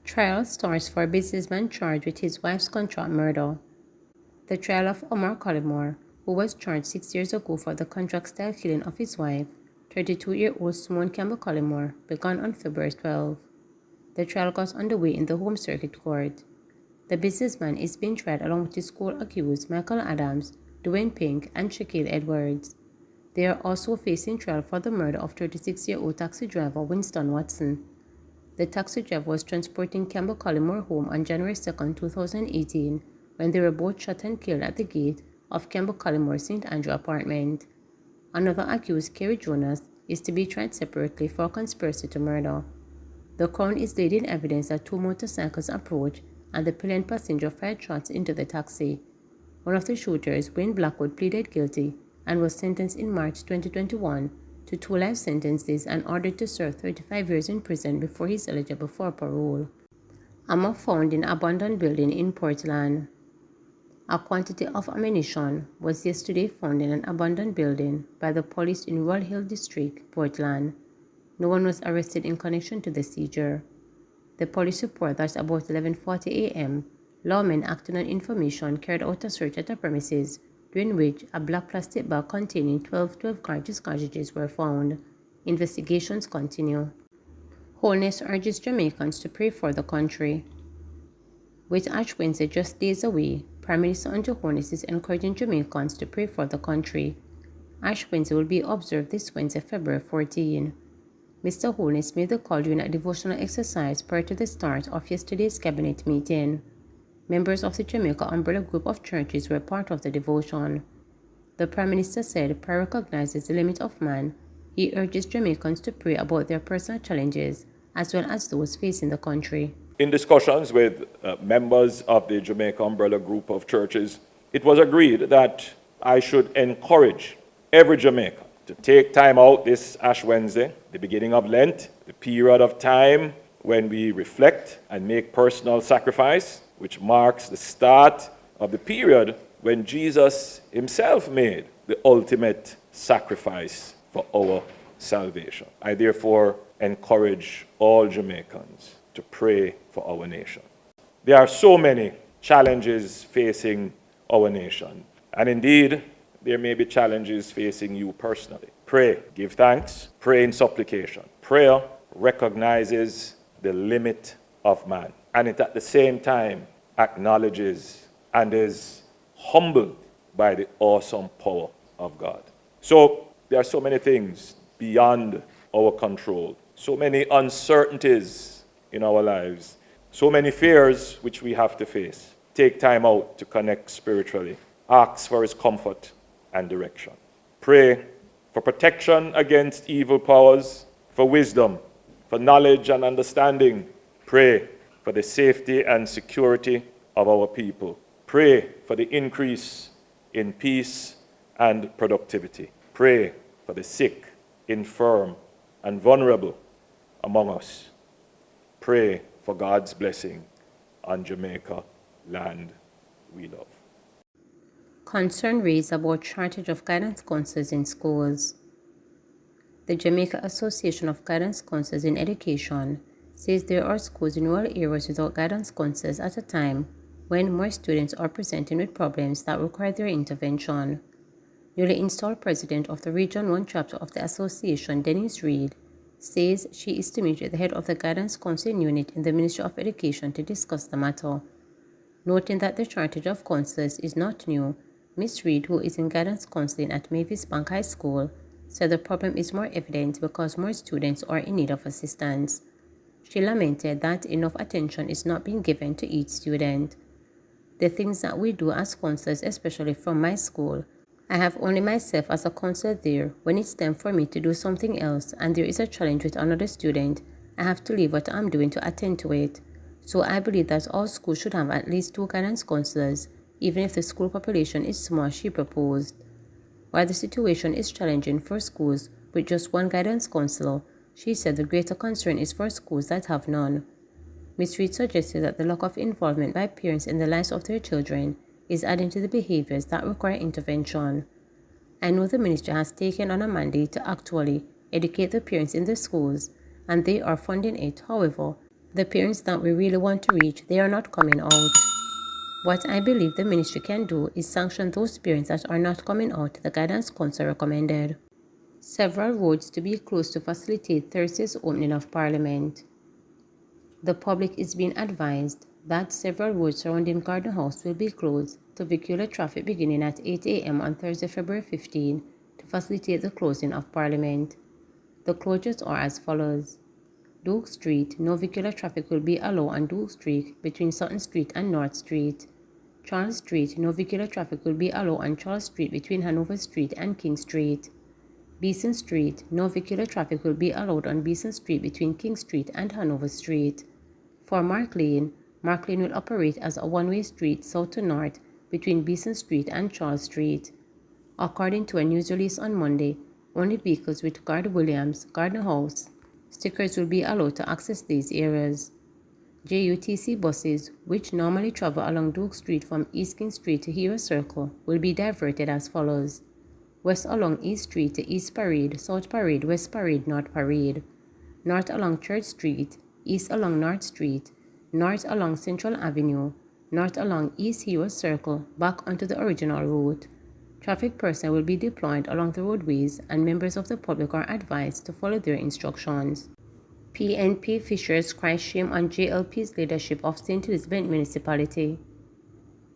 Trial starts for a businessman charged with his wife's contract murder. The trial of Omar Collymore, who was charged 6 years ago for the contract-style killing of his wife, 32-year-old Simone Campbell Collymore, began on February 12. The trial got underway in the Home Circuit Court. The businessman is being tried along with his co-accused Michael Adams, Dwayne Pink, and Shaquille Edwards. They are also facing trial for the murder of 36-year-old taxi driver Winston Watson. The taxi driver was transporting Campbell Collymore home on January 2, 2018, when they were both shot and killed at the gate of Campbell Collymore's St. Andrew apartment. Another accused, Kerry Jonas, is to be tried separately for conspiracy to murder. The Crown is laid in evidence that two motorcycles approached and the pillion passenger fired shots into the taxi. One of the shooters, Wayne Blackwood, pleaded guilty and was sentenced in March 2021 to 2 life sentences and ordered to serve 35 years in prison before he is eligible for parole. Ammo found in abandoned building in Portland. A quantity of ammunition was yesterday found in an abandoned building by the police in Royal Hill District, Portland. No one was arrested in connection to the seizure. The police report that about 11:40 a.m., lawmen acting on information carried out a search at the premises, during which a black plastic bag containing 12 cartridges were found. Investigations continue. Wholeness urges Jamaicans to pray for the country. With Ash Wednesday just days away, Prime Minister Andrew Holness is encouraging Jamaicans to pray for the country. Ash Wednesday will be observed this Wednesday, February 14. Mr. Holness made the call during a devotional exercise prior to the start of yesterday's cabinet meeting. Members of the Jamaica Umbrella Group of Churches were part of the devotion. The Prime Minister said prayer recognizes the limit of man. He urges Jamaicans to pray about their personal challenges as well as those facing the country. In discussions with members of the Jamaica Umbrella Group of Churches, it was agreed that I should encourage every Jamaican to take time out this Ash Wednesday, the beginning of Lent, the period of time when we reflect and make personal sacrifice, which marks the start of the period when Jesus himself made the ultimate sacrifice for our salvation. I therefore encourage all Jamaicans to pray for our nation. There are so many challenges facing our nation, and indeed, there may be challenges facing you personally. Pray, give thanks, pray in supplication. Prayer recognizes the limit of man, and it at the same time acknowledges and is humbled by the awesome power of God. So there are so many things beyond our control, so many uncertainties in our lives, so many fears which we have to face. Take time out to connect spiritually. Ask for his comfort and direction. Pray for protection against evil powers, for wisdom, for knowledge and understanding. Pray for the safety and security of our people. Pray for the increase in peace and productivity. Pray for the sick, infirm, and vulnerable among us. Pray for God's blessing on Jamaica, land we love. Concern raised about shortage of guidance counselors in schools. The Jamaica Association of Guidance Counselors in Education says there are schools in rural areas without guidance counselors at a time when more students are presenting with problems that require their intervention. Newly installed president of the Region 1 chapter of the association, Denise Reid, says she is to meet with the head of the guidance counseling unit in the Ministry of Education to discuss the matter. Noting that the shortage of counselors is not new, Ms. Reid, who is in guidance counseling at Mavis Bank High School, said the problem is more evident because more students are in need of assistance. She lamented that enough attention is not being given to each student. The things that we do as counselors, especially from my school, I have only myself as a counselor there. When it's time for me to do something else and there is a challenge with another student, I have to leave what I'm doing to attend to it. So I believe that all schools should have at least 2 guidance counselors, even if the school population is small, she proposed. While the situation is challenging for schools with just 1 guidance counselor, she said the greater concern is for schools that have none. Ms. Reid suggested that the lack of involvement by parents in the lives of their children is adding to the behaviors that require intervention. I know the ministry has taken on a mandate to actually educate the parents in the schools, and they are funding it. However, the parents that we really want to reach, they are not coming out. What I believe the ministry can do is sanction those parents that are not coming out the guidance council recommended. Several roads to be closed to facilitate Thursday's opening of Parliament. The public is being advised that several roads surrounding Garden House will be closed to vehicular traffic beginning at 8 a.m. on Thursday, February 15 to facilitate the closing of Parliament. The closures are as follows. Duke Street, no vehicular traffic will be allowed on Duke Street between Sutton Street and North Street. Charles Street, no vehicular traffic will be allowed on Charles Street between Hanover Street and King Street. Beeson Street, no vehicular traffic will be allowed on Beeson Street between King Street and Hanover Street. For Mark Lane will operate as a one-way street south to north between Beeson Street and Charles Street. According to a news release on Monday, only vehicles with Gard Williams Garden House stickers will be allowed to access these areas. JUTC buses, which normally travel along Duke Street from East King Street to Hero Circle, will be diverted as follows. West along East Street to East Parade, South Parade, West Parade, North Parade. North along Church Street, East along North Street, North along Central Avenue, North along East Hero Circle, back onto the original route. Traffic personnel will be deployed along the roadways, and members of the public are advised to follow their instructions. PNP Fishers cry shame on JLP's leadership of St. Elizabeth Municipality.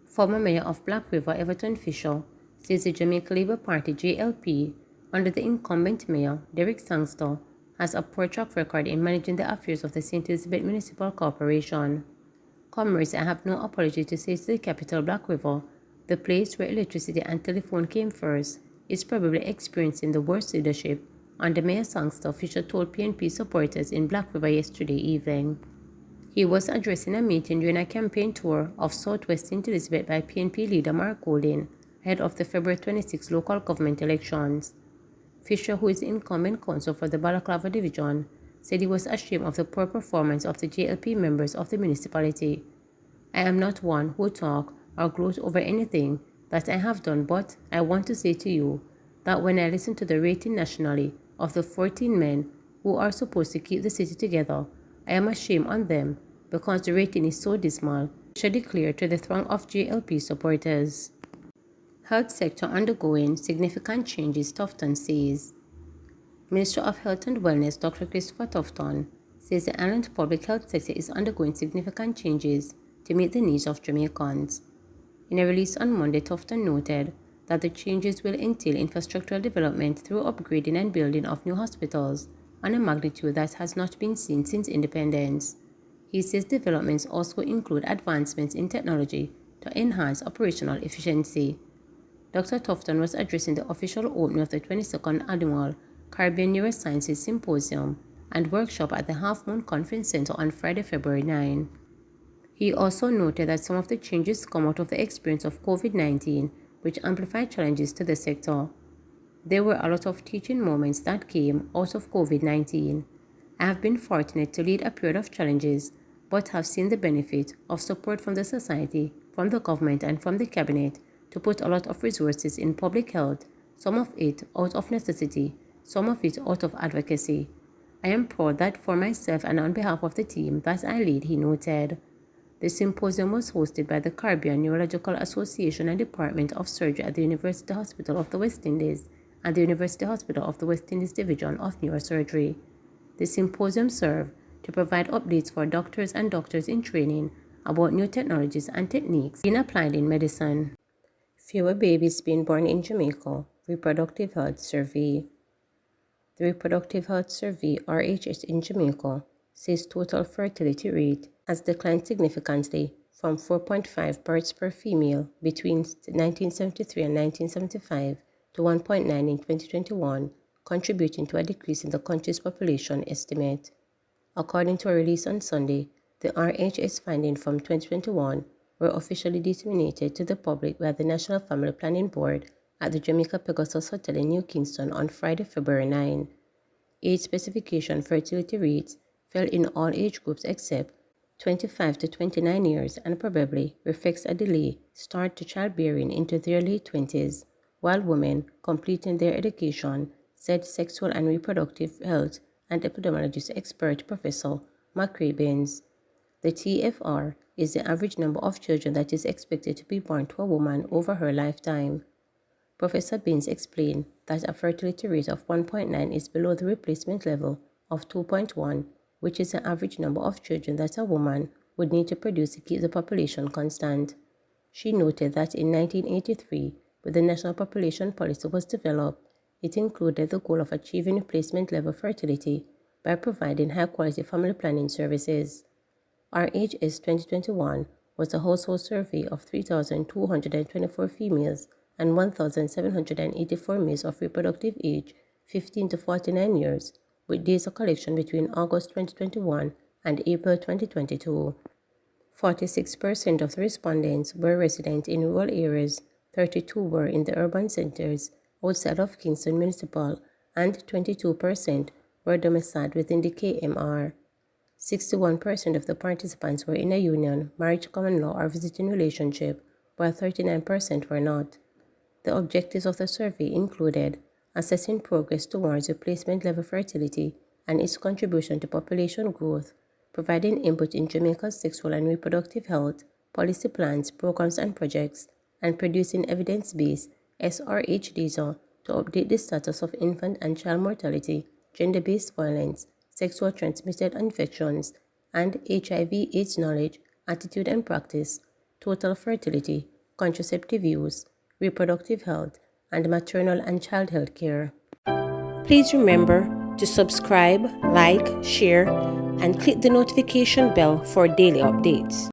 Former Mayor of Black River, Everton Fisher, says the Jamaica Labour Party JLP, under the incumbent mayor, Derek Sangster, has a poor track record in managing the affairs of the St. Elizabeth Municipal Corporation. Commerce, I have no apology to say to the capital Black River, the place where electricity and telephone came first, is probably experiencing the worst leadership under Mayor Sangster, Fisher told PNP supporters in Black River yesterday evening. He was addressing a meeting during a campaign tour of Southwest St. Elizabeth by PNP leader Mark Golding, ahead of the February 26 local government elections. Fisher, who is the incumbent council for the Balaclava division, said he was ashamed of the poor performance of the JLP members of the municipality. I am not one who talk or gloat over anything that I have done, but I want to say to you that when I listen to the rating nationally of the 14 men who are supposed to keep the city together, I am ashamed on them because the rating is so dismal, Fisher declared to the throng of JLP supporters. Health sector undergoing significant changes, Tufton says. Minister of Health and Wellness Dr. Christopher Tufton says the island public health sector is undergoing significant changes to meet the needs of Jamaicans. In a release on Monday, Tufton noted that the changes will entail infrastructural development through upgrading and building of new hospitals on a magnitude that has not been seen since independence. He says developments also include advancements in technology to enhance operational efficiency. Dr. Tufton was addressing the official opening of the 22nd Annual Caribbean Neurosciences Symposium and Workshop at the Half Moon Conference Center on Friday, February 9. He also noted that some of the changes come out of the experience of COVID-19, which amplified challenges to the sector. There were a lot of teaching moments that came out of COVID-19. I have been fortunate to lead a period of challenges, but have seen the benefit of support from the society, from the government, and from the cabinet to put a lot of resources in public health, some of it out of necessity, some of it out of advocacy. I am proud that for myself and on behalf of the team that I lead, he noted. The symposium was hosted by the Caribbean Neurological Association and Department of Surgery at the University Hospital of the West Indies and the University Hospital of the West Indies Division of Neurosurgery. The symposium served to provide updates for doctors and doctors in training about new technologies and techniques being applied in medicine. Fewer babies being born in Jamaica, Reproductive Health Survey. The Reproductive Health Survey, RHS, in Jamaica says total fertility rate has declined significantly from 4.5 births per female between 1973 and 1975 to 1.9 in 2021, contributing to a decrease in the country's population estimate. According to a release on Sunday, the RHS findings from 2021 were officially disseminated to the public by the National Family Planning Board at the Jamaica Pegasus Hotel in New Kingston on Friday, February 9. Age specification fertility rates fell in all age groups except 25 to 29 years, and probably reflects a delay start to childbearing into their late 20s, while women completing their education, said sexual and reproductive health and epidemiologist expert Professor McCrae Baines. The TFR is the average number of children that is expected to be born to a woman over her lifetime. Professor Baines explained that a fertility rate of 1.9 is below the replacement level of 2.1, which is the average number of children that a woman would need to produce to keep the population constant. She noted that in 1983, when the National Population Policy was developed, it included the goal of achieving replacement level fertility by providing high-quality family planning services. RHS 2021 was a household survey of 3,224 females and 1,784 males of reproductive age 15 to 49 years, with days of collection between August 2021 and April 2022. 46% of the respondents were resident in rural areas, 32 were in the urban centers outside of Kingston Municipal, and 22% were domiciled within the KMR. 61% of the participants were in a union, marriage common law, or visiting relationship, while 39% were not. The objectives of the survey included assessing progress towards replacement level fertility and its contribution to population growth, providing input in Jamaica's sexual and reproductive health, policy plans, programs, and projects, and producing evidence-based SRH data to update the status of infant and child mortality, gender-based violence, sexual transmitted infections, and HIV/AIDS knowledge, attitude and practice, total fertility, contraceptive use, reproductive health, and maternal and child health care. Please remember to subscribe, like, share, and click the notification bell for daily updates.